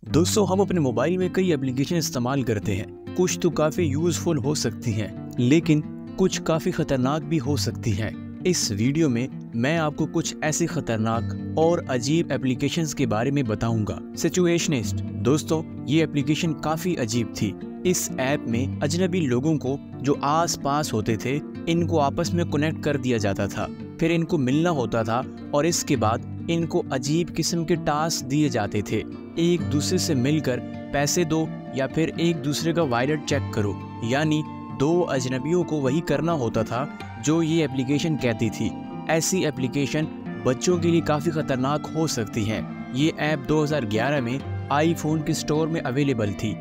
दोस्तों, हम अपने मोबाइल में कई एप्लीकेशन इस्तेमाल करते हैं। कुछ तो काफ़ी यूज़फुल हो सकती हैं, लेकिन कुछ काफ़ी ख़तरनाक भी हो सकती हैं। इस वीडियो में मैं आपको कुछ ऐसी ख़तरनाक और अजीब एप्लीकेशंस के बारे में बताऊंगा। सिचुएशनिस्ट दोस्तों, ये एप्लीकेशन काफ़ी अजीब थी। इस ऐप में अजनबी लोगों को जो आस पास होते थे, इनको आपस में कनेक्ट कर दिया जाता था। फिर इनको मिलना होता था और इसके बाद इनको अजीब किस्म के टास्क दिए जाते थे। एक दूसरे से मिलकर पैसे दो या फिर एक दूसरे का वॉलेट चेक करो। यानी दो अजनबियों को वही करना होता था जो ये एप्लीकेशन कहती थी। ऐसी एप्लीकेशन बच्चों के लिए काफ़ी ख़तरनाक हो सकती हैं। ये ऐप 2011 में आईफोन के स्टोर में अवेलेबल थी।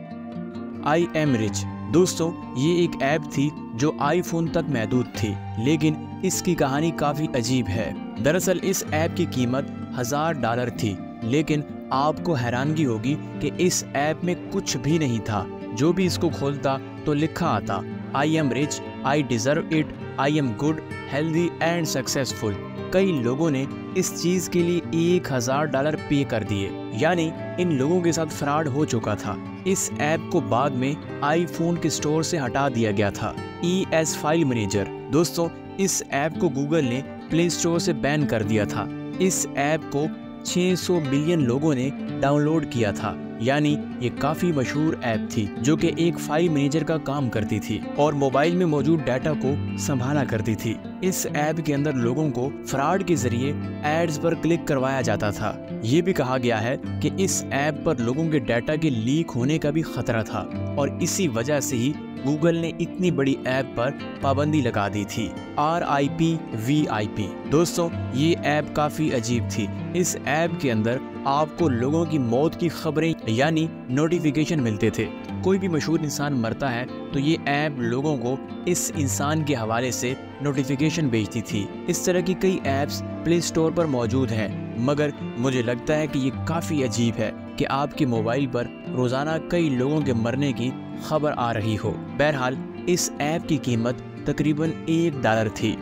आई एम रिच दोस्तों, ये एक ऐप थी जो आईफोन तक महदूद थी, लेकिन इसकी कहानी काफ़ी अजीब है। दरअसल इस ऐप की कीमत $1000 थी, लेकिन आपको हैरानगी होगी कि इस ऐप में कुछ भी नहीं था। जो भी इसको खोलता तो लिखा आता, I am rich, I deserve it, I am good, healthy and successful. कई लोगों ने इस चीज़ के लिए $1000 पे कर दिए, यानी इन लोगों के साथ फ्रॉड हो चुका था। इस ऐप को बाद में आईफोन के स्टोर से हटा दिया गया था। ES फाइल मैनेजर दोस्तों, इस ऐप को गूगल ने प्ले स्टोर से बैन कर दिया था। इस ऐप को 600 मिलियन लोगों ने डाउनलोड किया था, यानी ये काफ़ी मशहूर ऐप थी जो कि एक फाइल मैनेजर का काम करती थी और मोबाइल में मौजूद डाटा को संभाला करती थी। इस ऐप के अंदर लोगों को फ्रॉड के जरिए एड्स पर क्लिक करवाया जाता था। ये भी कहा गया है कि इस ऐप पर लोगों के डाटा के लीक होने का भी खतरा था और इसी वजह से ही गूगल ने इतनी बड़ी ऐप पर पाबंदी लगा दी थी। RIP VIP दोस्तों, ये ऐप काफ़ी अजीब थी। इस ऐप के अंदर आपको लोगों की मौत की खबरें यानी नोटिफिकेशन मिलते थे। कोई भी मशहूर इंसान मरता है तो ये ऐप लोगों को इस इंसान के हवाले से नोटिफिकेशन भेजती थी। इस तरह की कई ऐप्स प्ले स्टोर पर मौजूद हैं, मगर मुझे लगता है कि ये काफ़ी अजीब है कि आपके मोबाइल पर रोज़ाना कई लोगों के मरने की खबर आ रही हो। बहरहाल इस ऐप की कीमत तकरीबन $1 थी।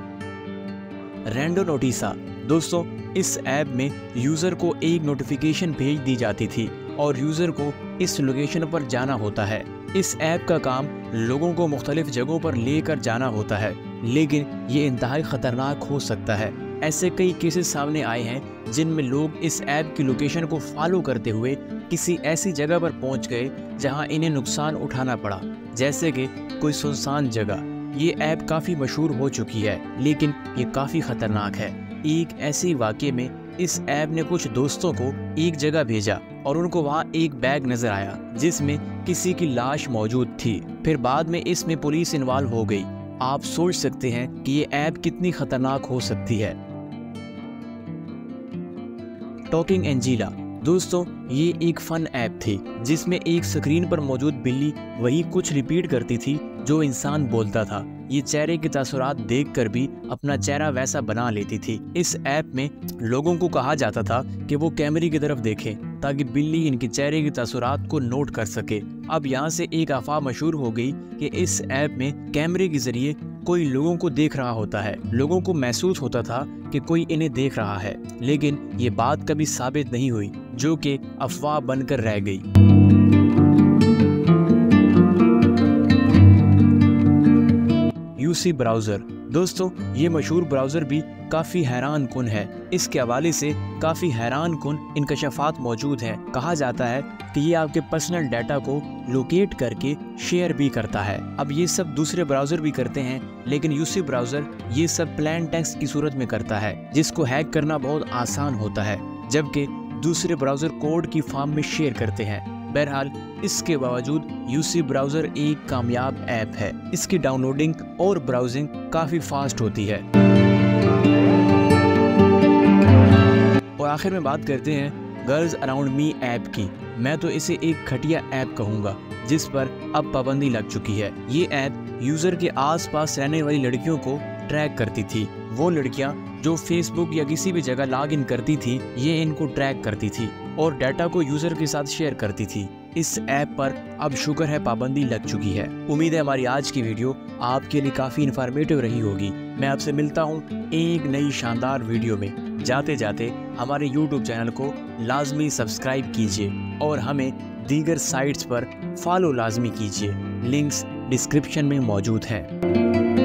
रैंडो नोटिसा दोस्तों, इस ऐप में यूज़र को एक नोटिफिकेशन भेज दी जाती थी और यूज़र को इस लोकेशन पर जाना होता है। इस ऐप का काम लोगों को मुख्तलिफ जगहों पर लेकर जाना होता है, लेकिन ये इंतहाई ख़तरनाक हो सकता है। ऐसे कई केसेस सामने आए हैं जिनमें लोग इस ऐप की लोकेशन को फॉलो करते हुए किसी ऐसी जगह पर पहुंच गए जहां इन्हें नुकसान उठाना पड़ा, जैसे कि कोई सुनसान जगह। ये ऐप काफ़ी मशहूर हो चुकी है, लेकिन ये काफ़ी ख़तरनाक है। एक ऐसे वाक़ये में इस ऐप ने कुछ दोस्तों को एक जगह भेजा और उनको वहाँ एक बैग नजर आया जिसमें किसी की लाश मौजूद थी। फिर बाद में इसमें पुलिस इन्वॉल्व हो गई। आप सोच सकते हैं कि ये ऐप कितनी खतरनाक हो सकती है। टॉकिंग एंजीला दोस्तों, ये एक फन ऐप थी जिसमें एक स्क्रीन पर मौजूद बिल्ली वही कुछ रिपीट करती थी जो इंसान बोलता था। ये चेहरे के तासुरात देखकर भी अपना चेहरा वैसा बना लेती थी। इस ऐप में लोगों को कहा जाता था कि वो कैमरे की तरफ देखें ताकि बिल्ली इनके चेहरे के तासुरात को नोट कर सके। अब यहाँ से एक अफवाह मशहूर हो गई कि इस ऐप में कैमरे के जरिए कोई लोगों को देख रहा होता है। लोगों को महसूस होता था कि कोई इन्हें देख रहा है, लेकिन ये बात कभी साबित नहीं हुई, जो कि अफवाह बनकर रह गई। UC ब्राउज़र दोस्तों, ये मशहूर ब्राउज़र भी काफ़ी हैरान कुन है। इसके हवाले से काफ़ी हैरान कुन इंकशाफात मौजूद हैं। कहा जाता है कि ये आपके पर्सनल डाटा को लोकेट करके शेयर भी करता है। अब ये सब दूसरे ब्राउज़र भी करते हैं, लेकिन UC ब्राउज़र ये सब प्लेन टेक्स्ट की सूरत में करता है, जिसको हैक करना बहुत आसान होता है, जबकि दूसरे ब्राउज़र कोड की फॉर्म में शेयर करते हैं। बहरहाल इसके बावजूद UC ब्राउज़र एक कामयाब ऐप है। इसकी डाउनलोडिंग और ब्राउजिंग काफ़ी फास्ट होती है। और आखिर में बात करते हैं गर्ल्स अराउंड मी ऐप की। मैं तो इसे एक घटिया ऐप कहूँगा जिस पर अब पाबंदी लग चुकी है। ये ऐप यूज़र के आसपास रहने वाली लड़कियों को ट्रैक करती थी। वो लड़कियां जो फेसबुक या किसी भी जगह लॉग इन करती थी, ये इनको ट्रैक करती थी और डाटा को यूज़र के साथ शेयर करती थी। इस ऐप पर अब शुक्र है पाबंदी लग चुकी है। उम्मीद है हमारी आज की वीडियो आपके लिए काफ़ी इन्फॉर्मेटिव रही होगी। मैं आपसे मिलता हूँ एक नई शानदार वीडियो में। जाते जाते हमारे YouTube चैनल को लाजमी सब्सक्राइब कीजिए। और हमें दीगर साइट्स पर फॉलो लाजमी कीजिए। लिंक्स डिस्क्रिप्शन में मौजूद हैं।